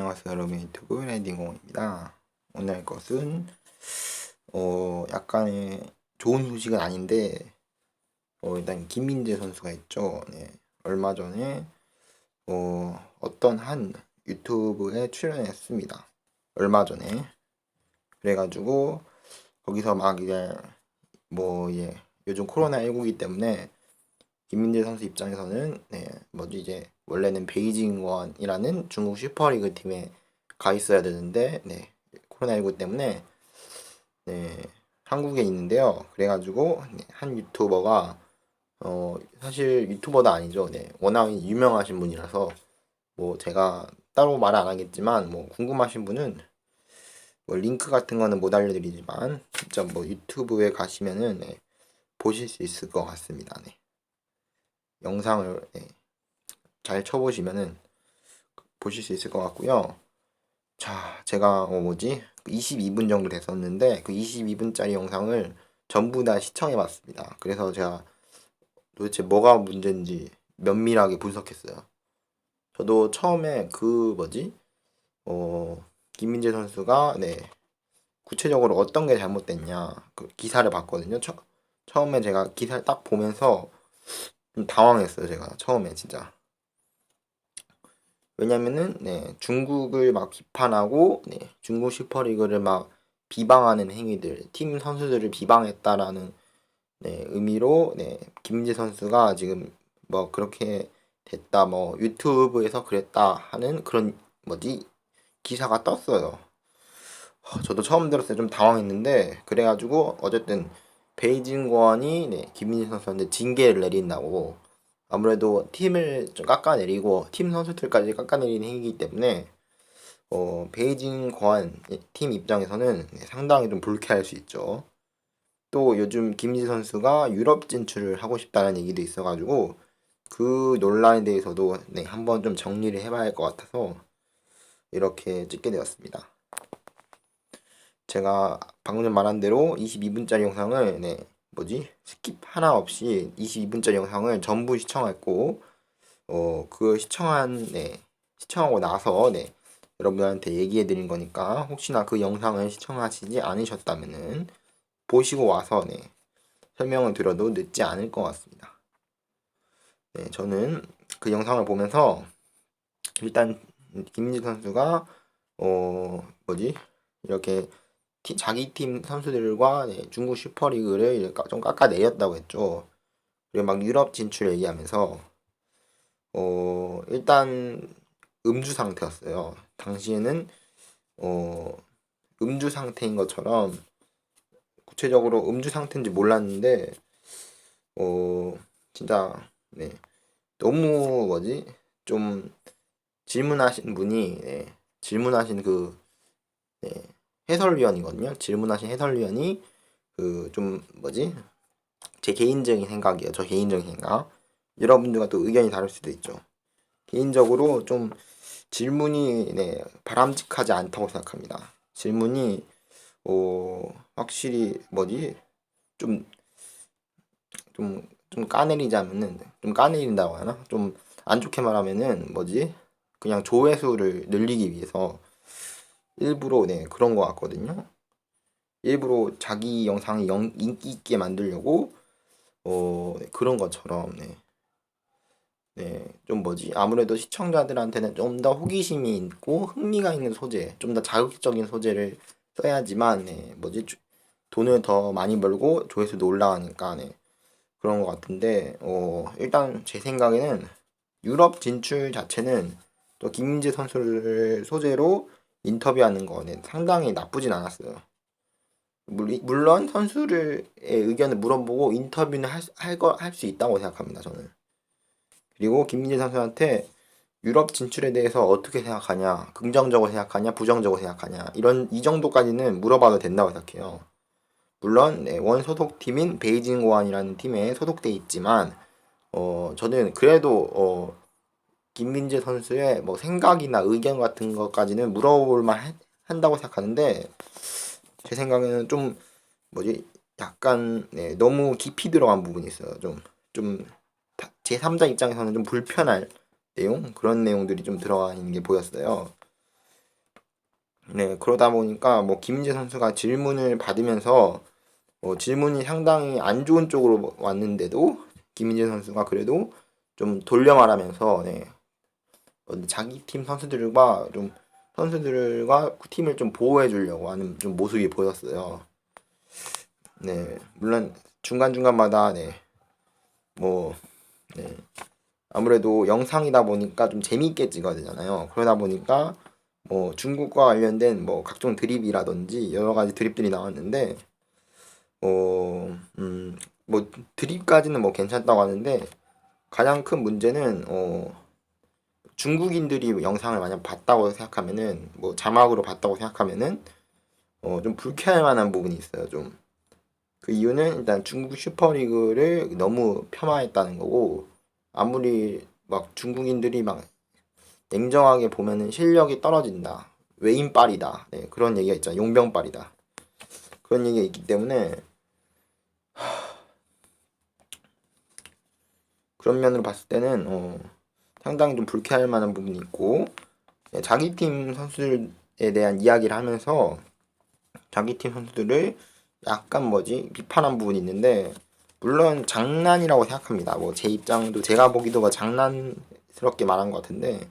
안녕하세요 여러분, 유튜브 라이딩공입니다. 오늘 할 것은 약간의 좋은 소식은 아닌데 일단 김민재 선수가 있죠. 네, 얼마 전에 어떤 한 유튜브에 출연했습니다. 얼마 전에. 그래가지고 거기서 막 이제 요즘 코로나19이기 때문에 김민재 선수 입장에서는 이제 원래는 베이징 원이라는 중국 슈퍼리그 팀에 가 있어야 되는데 코로나19 때문에 한국에 있는데요. 그래가지고 한 유튜버가 사실 유튜버도 아니죠. 워낙 유명하신 분이라서 뭐 제가 따로 말 안 하겠지만 뭐 궁금하신 분은 뭐 링크 같은 거는 못 알려드리지만 진짜 뭐 유튜브에 가시면은 보실 수 있을 것 같습니다. 영상을 잘 쳐보시면은 보실 수 있을 것 같고요. 자, 제가 22분 정도 됐었는데 그 22분짜리 영상을 전부 다 시청해봤습니다. 그래서 제가 도대체 뭐가 문제인지 면밀하게 분석했어요. 저도 처음에 김민재 선수가 구체적으로 어떤 게 잘못됐냐 그 기사를 봤거든요. 처음에 제가 기사를 딱 보면서 좀 당황했어요. 제가 처음에 진짜. 왜냐면은 중국을 막 비판하고 중국 슈퍼리그를 막 비방하는 행위들, 팀 선수들을 비방했다라는 의미로 김민재 선수가 지금 뭐 그렇게 됐다, 뭐 유튜브에서 그랬다 하는 그런 기사가 떴어요. 저도 처음 들었을 때 좀 당황했는데, 그래가지고 어쨌든 베이징 고안이 김민재 선수한테 징계를 내린다고. 아무래도 팀을 좀 깎아내리고 팀 선수들까지 깎아내리는 행위이기 때문에 베이징 고안 팀 입장에서는 상당히 좀 불쾌할 수 있죠. 또 요즘 김민재 선수가 유럽 진출을 하고 싶다는 얘기도 있어가지고 그 논란에 대해서도 한번 좀 정리를 해봐야 할 것 같아서 이렇게 찍게 되었습니다. 제가 방금 말한 대로 22분짜리 영상을 스킵 하나 없이 22분짜리 영상을 전부 시청했고 그 시청하고 나서 여러분한테 얘기해 드린 거니까, 혹시나 그 영상을 시청하시지 않으셨다면은 보시고 와서 설명을 드려도 늦지 않을 것 같습니다. 저는 그 영상을 보면서 일단 김민재 선수가 이렇게 자기 팀 선수들과 중국 슈퍼리그를 좀 깎아내렸다고 했죠. 그리고 막 유럽 진출 얘기하면서 일단 음주 상태였어요. 당시에는 음주 상태인 것처럼, 구체적으로 음주 상태인지 몰랐는데 진짜 너무 좀 질문하신 분이 질문하신 해설위원이거든요. 질문하신 해설위원이 제 개인적인 생각이에요. 저 개인적인 생각. 여러분들과 또 의견이 다를 수도 있죠. 개인적으로 좀 질문이 바람직하지 않다고 생각합니다. 질문이 확실히 좀 까내리자면은, 좀 까내린다고 하나? 좀 안 좋게 말하면은 그냥 조회수를 늘리기 위해서 일부러 그런 것 같거든요. 일부러 자기 영상이 인기 있게 만들려고 그런 것처럼 아무래도 시청자들한테는 좀 더 호기심이 있고 흥미가 있는 소재, 좀 더 자극적인 소재를 써야지만 돈을 더 많이 벌고 조회수도 올라가니까 그런 것 같은데, 일단 제 생각에는 유럽 진출 자체는 또 김민재 선수를 소재로 인터뷰하는 거는 상당히 나쁘진 않았어요. 물론 선수의 의견을 물어보고 인터뷰는 할 수 있다고 생각합니다, 저는. 그리고 김민재 선수한테 유럽 진출에 대해서 어떻게 생각하냐, 긍정적으로 생각하냐, 부정적으로 생각하냐, 이 정도까지는 물어봐도 된다고 생각해요. 물론 원 소속팀인 베이징 고안이라는 팀에 소속돼 있지만 저는 그래도 김민재 선수의 생각이나 의견 같은 것까지는 물어볼만 한다고 생각하는데, 제 생각에는 좀 약간 너무 깊이 들어간 부분이 있어요. 좀 제3자 입장에서는 좀 불편할 그런 내용들이 좀 들어가 있는 게 보였어요. 네, 그러다 보니까 뭐 김민재 선수가 질문을 받으면서 질문이 상당히 안 좋은 쪽으로 왔는데도 김민재 선수가 그래도 좀 돌려 말하면서 네, 자기 팀 선수들과 팀을 좀 보호해 주려고 하는 좀 모습이 보였어요. 네, 물론 중간중간마다 네, 뭐 네, 아무래도 영상이다 보니까 좀 재미있게 찍어야 되잖아요. 그러다 보니까 뭐 중국과 관련된 뭐 각종 드립이라든지 여러 가지 드립들이 나왔는데 뭐 드립까지는 뭐 괜찮다고 하는데 가장 큰 문제는 중국인들이 영상을 만약 봤다고 생각하면은 뭐 자막으로 봤다고 생각하면은 좀 불쾌할 만한 부분이 있어요. 좀 그 이유는 일단 중국 슈퍼리그를 너무 폄하했다는 거고 아무리 막 중국인들이 막 냉정하게 보면은 실력이 떨어진다. 외인빨이다. 네, 그런 얘기가 있잖아. 용병빨이다. 그런 얘기가 있기 때문에 그런 면으로 봤을 때는 상당히 좀 불쾌할 만한 부분이 있고 네, 자기 팀 선수들에 대한 이야기를 하면서 자기 팀 선수들을 약간 비판한 부분이 있는데 물론 장난이라고 생각합니다. 뭐 제 입장도 제가 보기도 뭐 장난스럽게 말한 것 같은데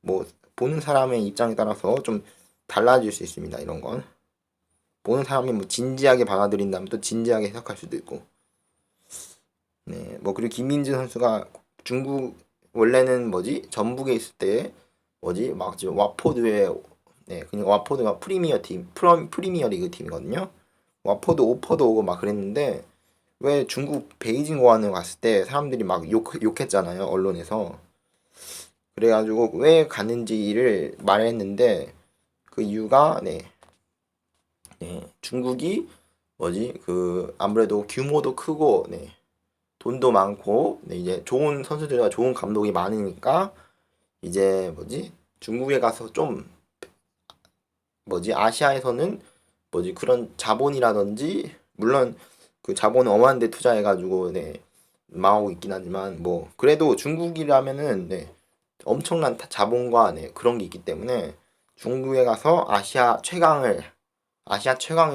뭐 보는 사람의 입장에 따라서 좀 달라질 수 있습니다. 이런 건 보는 사람이 뭐 진지하게 받아들인다면 또 진지하게 해석할 수도 있고 네, 뭐 그리고 김민재 선수가 중국 원래는 전북에 있을 때 막 지금 와포드에 네, 그냥 와포드가 프리미어 리그 팀이거든요. 와포드 오퍼도 오고 막 그랬는데 왜 중국 베이징 고안을 갔을 때 사람들이 막 욕했잖아요, 언론에서. 그래가지고 왜 가는지를 말했는데 그 이유가 중국이 아무래도 규모도 크고 돈도 많고 이제 좋은 선수들과 좋은 감독이 많으니까 이제 중국에 가서 좀 아시아에서는 그런 자본이라든지 물론 그 자본은 엄한데 투자해가지고 망하고 있긴 하지만 뭐 그래도 중국이라면은 엄청난 자본과 그런 게 있기 때문에 중국에 가서 아시아 최강의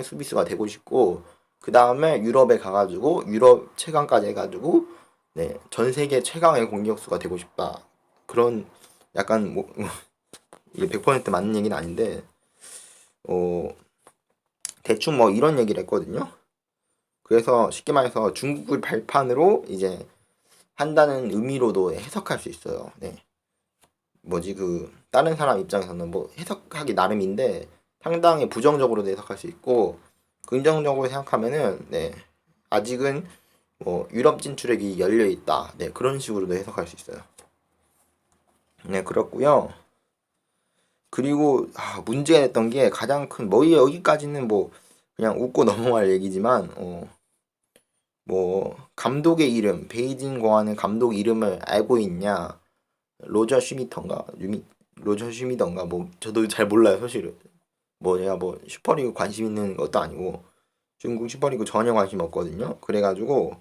수비수가 되고 싶고 그 다음에 유럽에 가가지고 유럽 최강까지 해가지고 전 세계 최강의 공격수가 되고 싶다. 그런 약간 이게 100% 맞는 얘기는 아닌데 어 대충 뭐 이런 얘기를 했거든요. 그래서 쉽게 말해서 중국을 발판으로 이제 한다는 의미로도 해석할 수 있어요. 네. 다른 사람 입장에서는 뭐 해석하기 나름인데 상당히 부정적으로도 해석할 수 있고 긍정적으로 생각하면은 아직은 뭐 유럽 진출액이 열려 있다. 네, 그런 식으로도 해석할 수 있어요. 네, 그렇고요. 그리고 문제가 됐던 게 가장 큰 여기까지는 뭐 그냥 웃고 넘어갈 얘기지만 뭐 감독의 이름 베이징 공항의 감독 이름을 알고 있냐 로저 슈미턴가 로저 슈미던가 뭐 저도 잘 몰라요 사실은 뭐 제가 뭐 슈퍼리그 관심 있는 것도 아니고 중국 슈퍼리그 전혀 관심 없거든요. 그래가지고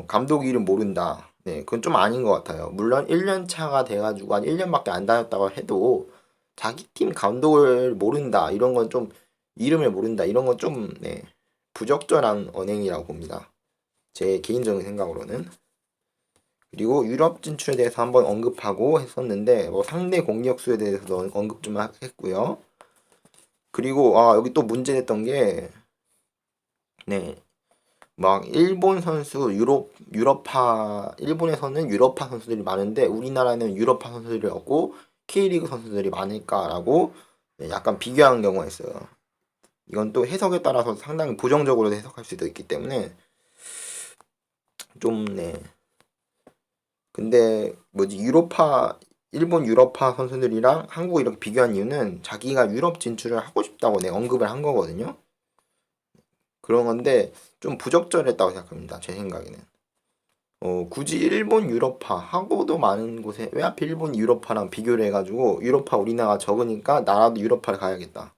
감독 이름 모른다. 네, 그건 좀 아닌 것 같아요. 물론 1년 차가 돼가지고 한 1년밖에 안 다녔다고 해도 자기 팀 감독을 모른다. 이런 건 좀 이름을 모른다. 이런 건 좀 부적절한 언행이라고 봅니다. 제 개인적인 생각으로는. 그리고 유럽 진출에 대해서 한번 언급하고 했었는데 뭐 상대 공격수에 대해서도 언급 좀 했고요. 그리고 여기 또 문제됐던 게 막 일본 선수 일본에서는 유럽파 선수들이 많은데 우리나라는 유럽파 선수들이 없고 K리그 선수들이 많을까라고 약간 비교하는 경우가 있어요. 이건 또 해석에 따라서 상당히 부정적으로 해석할 수도 있기 때문에 좀 근데 일본 유럽파 선수들이랑 한국 이렇게 비교한 이유는 자기가 유럽 진출을 하고 싶다고 언급을 한 거거든요. 그런 건데 좀 부적절했다고 생각합니다. 제 생각에는. 굳이 일본 유럽파 하고도 많은 곳에 왜 하필 일본 유럽파랑 비교를 해가지고 유럽파 우리나라가 적으니까 나라도 유럽파를 가야겠다.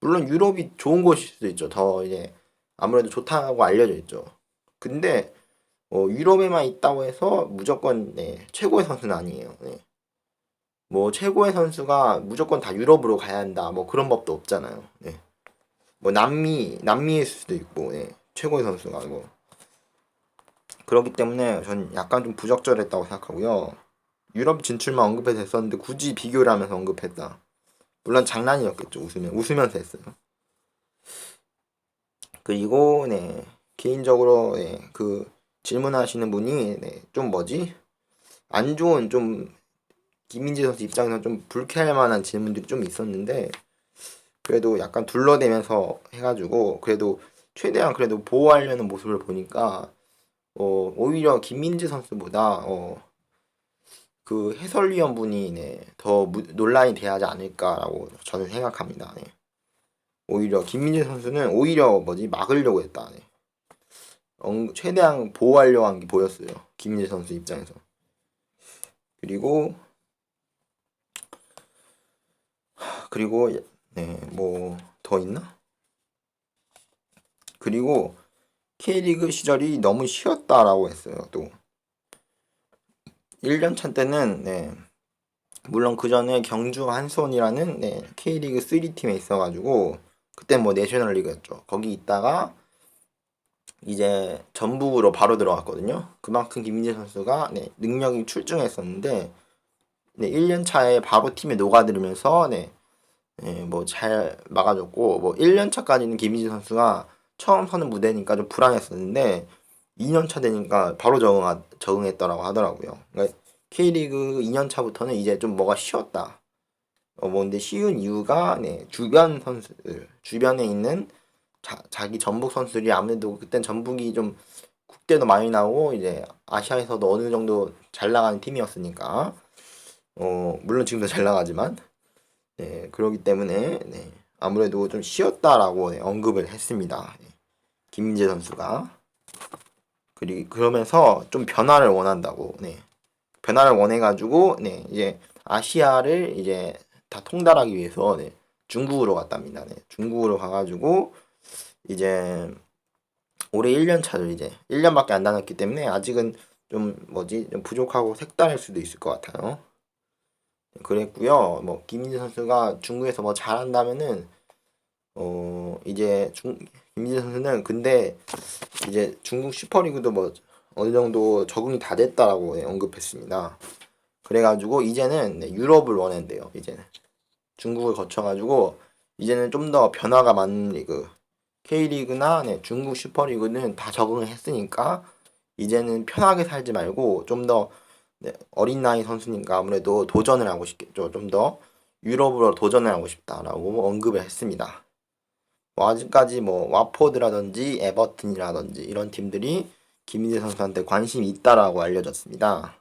물론 유럽이 좋은 곳일 수도 있죠. 더 이제 아무래도 좋다고 알려져 있죠. 근데 유럽에만 있다고 해서 무조건 최고의 선수는 아니에요. 뭐 최고의 선수가 무조건 다 유럽으로 가야 한다. 뭐 그런 법도 없잖아요. 네. 뭐 남미일 수도 있고, 예. 최고의 선수가 뭐 그렇기 때문에 전 약간 좀 부적절했다고 생각하고요. 유럽 진출만 언급해서 했었는데 굳이 비교를 하면서 언급했다. 물론 장난이었겠죠. 웃으면서 했어요. 그리고 네 개인적으로 네, 그 질문하시는 분이 네, 좀 뭐지 안 좋은 좀 김민재 선수 입장에서 좀 불쾌할 만한 질문들이 좀 있었는데 그래도 약간 둘러대면서 해가지고 그래도 최대한 그래도 보호하려는 모습을 보니까 오히려 김민재 선수보다 그 해설위원분이 네, 더 논란이 돼야 하지 않을까라고 저는 생각합니다. 네. 오히려 김민재 선수는 오히려 뭐지 막으려고 했다. 네. 최대한 보호하려고 한 게 보였어요. 김민재 선수 입장에서. 그리고 네, 뭐 더 있나? 그리고 K리그 시절이 너무 쉬웠다라고 했어요. 또 1년차 때는 네, 물론 그 전에 경주 한손이라는 네, K리그 3팀에 있어가지고 그때 뭐 내셔널리그였죠. 거기 있다가 이제 전북으로 바로 들어갔거든요. 그만큼 김민재 선수가 네, 능력이 출중했었는데 네, 1년 차에 바로 팀에 녹아들으면서 네, 뭐 잘 막아줬고 뭐 1년 차까지는 김민재 선수가 처음 서는 무대니까 좀 불안했었는데 2년 차 되니까 바로 적응했더라고 하더라고요. 그러니까 K리그 2년 차부터는 이제 좀 뭐가 쉬웠다. 뭐 근데 쉬운 이유가 네, 주변 선수들 주변에 있는 자기 전북 선수들이 아무래도 그땐 전북이 좀 국대도 많이 나오고 이제 아시아에서도 어느 정도 잘 나가는 팀이었으니까 물론 지금도 잘 나가지만 네, 그러기 때문에 네, 아무래도 좀 쉬었다라고 네, 언급을 했습니다. 네, 김민재 선수가 그러면서 좀 변화를 원한다고 네, 변화를 원해가지고 네, 이제 아시아를 이제 다 통달하기 위해서 네, 중국으로 갔답니다. 네, 중국으로 가가지고 이제 올해 1년 차를 이제 1년밖에 안 남았기 때문에 아직은 좀 뭐지 좀 부족하고 색다를 수도 있을 것 같아요. 그랬고요. 뭐 김민재 선수가 중국에서 뭐 잘한다면은 이제 김민재 선수는 근데 이제 중국 슈퍼리그도 뭐 어느 정도 적응이 다 됐다라고 네, 언급했습니다. 그래가지고 이제는 네, 유럽을 원한대요. 이제는 중국을 거쳐가지고 이제는 좀 더 변화가 많은 리그 K리그나 네, 중국 슈퍼리그는 다 적응을 했으니까 이제는 편하게 살지 말고 좀 더 네, 어린 나이 선수니까 아무래도 도전을 하고 싶겠죠. 좀 더 유럽으로 도전을 하고 싶다라고 언급을 했습니다. 뭐 아직까지 뭐 와포드라든지 에버튼이라든지 이런 팀들이 김민재 선수한테 관심이 있다라고 알려졌습니다.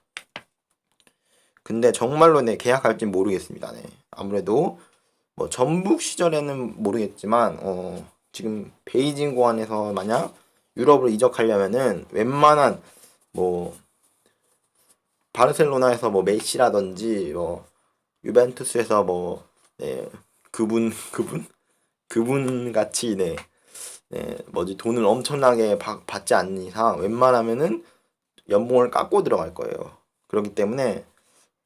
근데 정말로 네, 계약할진 모르겠습니다. 네. 아무래도 뭐 전북 시절에는 모르겠지만 지금 베이징 고안에서 만약 유럽으로 이적하려면은 웬만한 뭐 바르셀로나에서 뭐 메시라든지 뭐 유벤투스에서 뭐 네, 그분 같이 네, 뭐지 돈을 엄청나게 받지 않는 이상 웬만하면은 연봉을 깎고 들어갈 거예요. 그렇기 때문에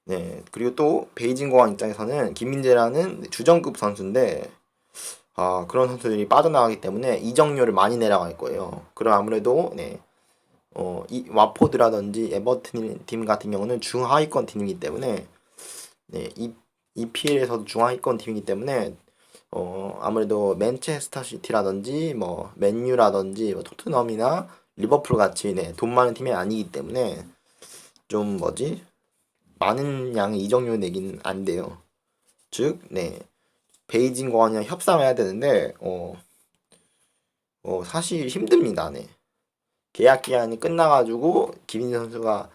네 그리고 또 베이징 공항 입장에서는 김민재라는 주전급 선수인데 그런 선수들이 빠져나가기 때문에 이적료를 많이 내려갈 거예요. 그럼 아무래도 네 이 와포드라든지 에버튼 팀 같은 경우는 중하위권 팀이기 때문에 네, EPL에서도 중하위권 팀이기 때문에 아무래도 맨체스터 시티라든지 뭐 맨유라든지 뭐 토트넘이나 리버풀 같이 네, 돈 많은 팀이 아니기 때문에 좀 뭐지 많은 양의 이적료 내긴 안 돼요. 즉, 네 베이징 공항이랑 협상해야 되는데 사실 힘듭니다. 네. 계약 기한이 끝나가지고 김민재 선수가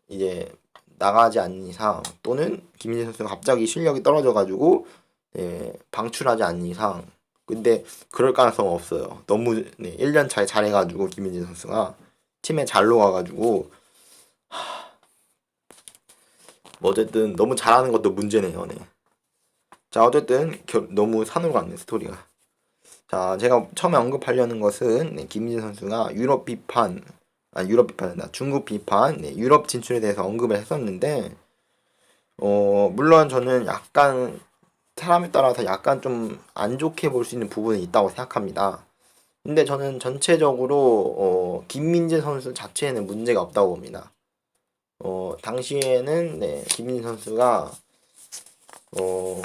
이제 나가지 않는 이상 또는 김민재 선수가 갑자기 실력이 떨어져가지고 방출하지 않는 이상 근데 그럴 가능성은 없어요. 너무 네, 1년 차에 잘해가지고 김민재 선수가 팀에 잘 녹아가지고 뭐 어쨌든 너무 잘하는 것도 문제네요. 네. 자 어쨌든 너무 산으로 갔네 스토리가. 자 제가 처음에 언급하려는 것은 네, 김민재 선수가 유럽 비판이다 중국 비판 네, 유럽 진출에 대해서 언급을 했었는데 물론 저는 약간 사람에 따라서 약간 좀 안 좋게 볼 수 있는 부분이 있다고 생각합니다. 근데 저는 전체적으로 김민재 선수 자체에는 문제가 없다고 봅니다. 당시에는 네, 김민재 선수가 어,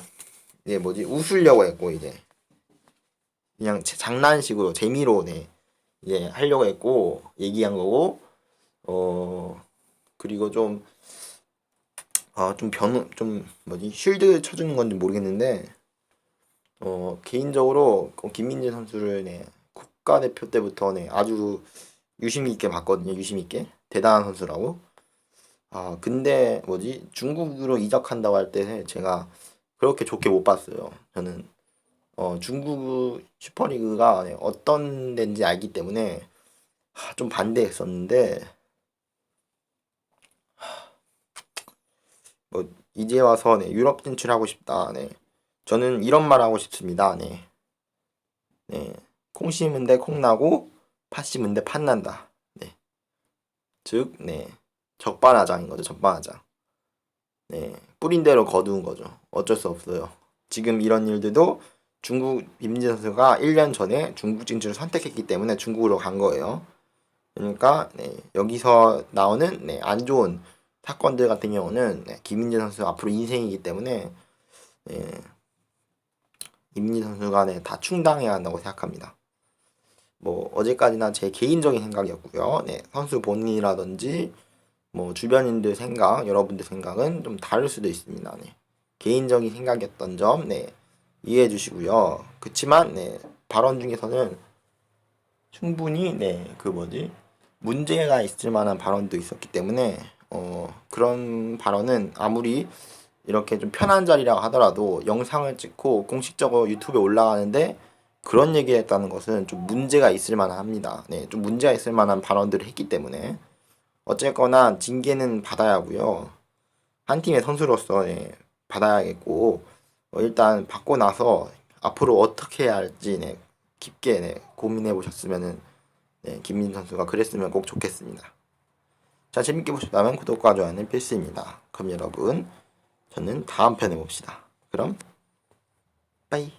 이제 뭐지 웃으려고 했고 이제 그냥 장난식으로 재미로 네, 이제 하려고 했고 얘기한 거고 그리고 좀 좀 뭐지 쉴드 쳐주는 건지 모르겠는데 개인적으로 김민재 선수를 네, 국가대표 때부터 네, 아주 유심 있게 봤거든요. 유심 있게 대단한 선수라고. 근데 뭐지 중국으로 이적한다고 할 때 제가 그렇게 좋게 못 봤어요. 저는 중국 슈퍼리그가 네, 어떤 데인지 알기 때문에 좀 반대했었는데 뭐 이제 와서 네, 유럽 진출하고 싶다. 네. 저는 이런 말 하고 싶습니다. 네. 네. 콩 심은 데 콩 나고 팥 심은 데 팥 난다. 네. 즉, 네. 적반하장인 거죠. 적반하장. 네. 뿌린 대로 거두는 거죠. 어쩔 수 없어요. 지금 이런 일들도 중국 임진 선수가 1년 전에 중국 진출을 선택했기 때문에 중국으로 간 거예요. 그러니까 네, 여기서 나오는 네, 안 좋은 사건들 같은 경우는 네, 김민재 선수 앞으로 인생이기 때문에 네, 임민재 선수가 네, 다 충당해야 한다고 생각합니다. 뭐 어제까지나 제 개인적인 생각이었고요. 네, 선수 본인이라든지 뭐 주변인들 생각, 여러분들 생각은 좀 다를 수도 있습니다. 네. 개인적인 생각이었던 점, 네, 이해해 주시고요. 그치만, 네, 발언 중에서는 충분히, 네, 그 뭐지, 문제가 있을 만한 발언도 있었기 때문에, 그런 발언은 아무리 이렇게 좀 편한 자리라고 하더라도 영상을 찍고 공식적으로 유튜브에 올라가는데 그런 얘기를 했다는 것은 좀 문제가 있을 만합니다. 네, 좀 문제가 있을 만한 발언들을 했기 때문에. 어쨌거나 징계는 받아야 하고요. 한 팀의 선수로서 네, 받아야겠고 일단 받고 나서 앞으로 어떻게 해야 할지 네, 깊게 네, 고민해 보셨으면은 네, 김민 선수가 그랬으면 꼭 좋겠습니다. 자, 재밌게 보셨다면 구독과 좋아요는 필수입니다. 그럼 여러분 저는 다음 편에 봅시다. 그럼 빠이.